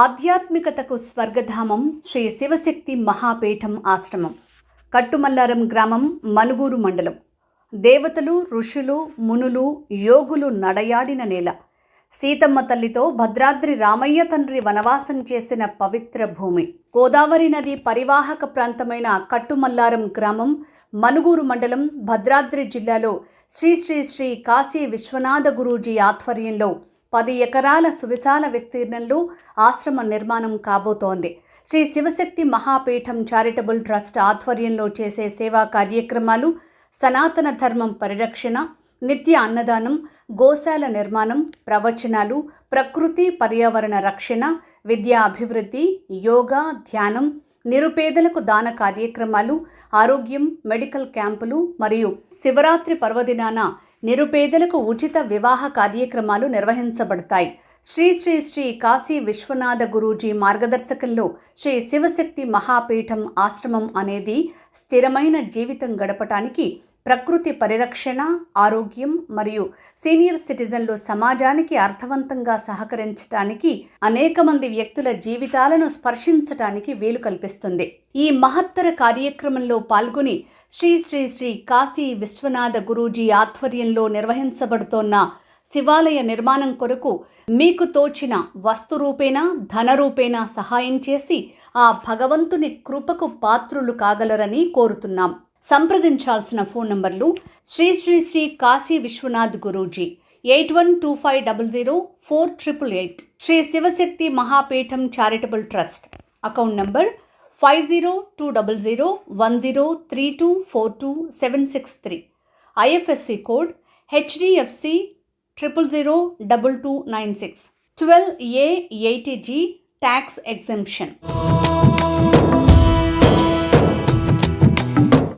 ఆధ్యాత్మికతకు స్వర్గధామం శ్రీ శివశక్తి మహాపీఠం ఆశ్రమం. కట్టుమల్లారం గ్రామం, మనుగూరు మండలం. దేవతలు, ఋషులు, మునులు, యోగులు నడయాడిన నేల. సీతమ్మ తల్లితో భద్రాద్రి రామయ్య తండ్రి వనవాసం చేసిన పవిత్ర భూమి. గోదావరి నది పరివాహక ప్రాంతమైన కట్టుమల్లారం గ్రామం, మనుగూరు మండలం, భద్రాద్రి జిల్లాలో శ్రీ శ్రీ శ్రీ కాశీ విశ్వనాథ గురూజీ ఆధ్వర్యంలో 10 ఎకరాల సువిశాల విస్తీర్ణంలో ఆశ్రమ నిర్మాణం కాబోతోంది. శ్రీ శివశక్తి మహాపీఠం చారిటబుల్ ట్రస్ట్ ఆధ్వర్యంలో చేసే సేవా కార్యక్రమాలు, సనాతన ధర్మం పరిరక్షణ, నిత్య అన్నదానం, గోశాల నిర్మాణం, ప్రవచనాలు, ప్రకృతి పర్యావరణ రక్షణ, విద్యా అభివృద్ధి, యోగా, ధ్యానం, నిరుపేదలకు దాన కార్యక్రమాలు, ఆరోగ్యం, మెడికల్ క్యాంపులు మరియు శివరాత్రి పర్వదినాన నిరుపేదలకు ఉచిత వివాహ కార్యక్రమాలు నిర్వహించబడతాయి. శ్రీ శ్రీ శ్రీ కాశీ విశ్వనాథ గురూజీ మార్గదర్శకంలో శ్రీ శివశక్తి మహాపీఠం ఆశ్రమం అనేది స్థిరమైన జీవితం గడపటానికి, ప్రకృతి పరిరక్షణ, ఆరోగ్యం మరియు సీనియర్ సిటిజన్లు సమాజానికి అర్థవంతంగా సహకరించడానికి, అనేక మంది వ్యక్తుల జీవితాలను స్పర్శించటానికి వీలు కల్పిస్తుంది. ఈ మహత్తర కార్యక్రమంలో పాల్గొని శ్రీ శ్రీ శ్రీ కాశీ విశ్వనాథ గురూజీ ఆధ్వర్యంలో నిర్వహించబడుతోన్న శివాలయ నిర్మాణం కొరకు మీకు తోచిన వస్తు రూపేణ, ధన రూపేణ సహాయం చేసి ఆ భగవంతుని కృపకు పాత్రులు కాగలరని కోరుతున్నాం. సంప్రదించాల్సిన ఫోన్ నంబర్లు: Shri Shri Shri Kashi Vishwanath Guruji 8125004888, Shri Shivashakti Mahapeetham charitable trust account number 5020001032427763, IFSC code HDFC 0002296, 12A80G tax exemption.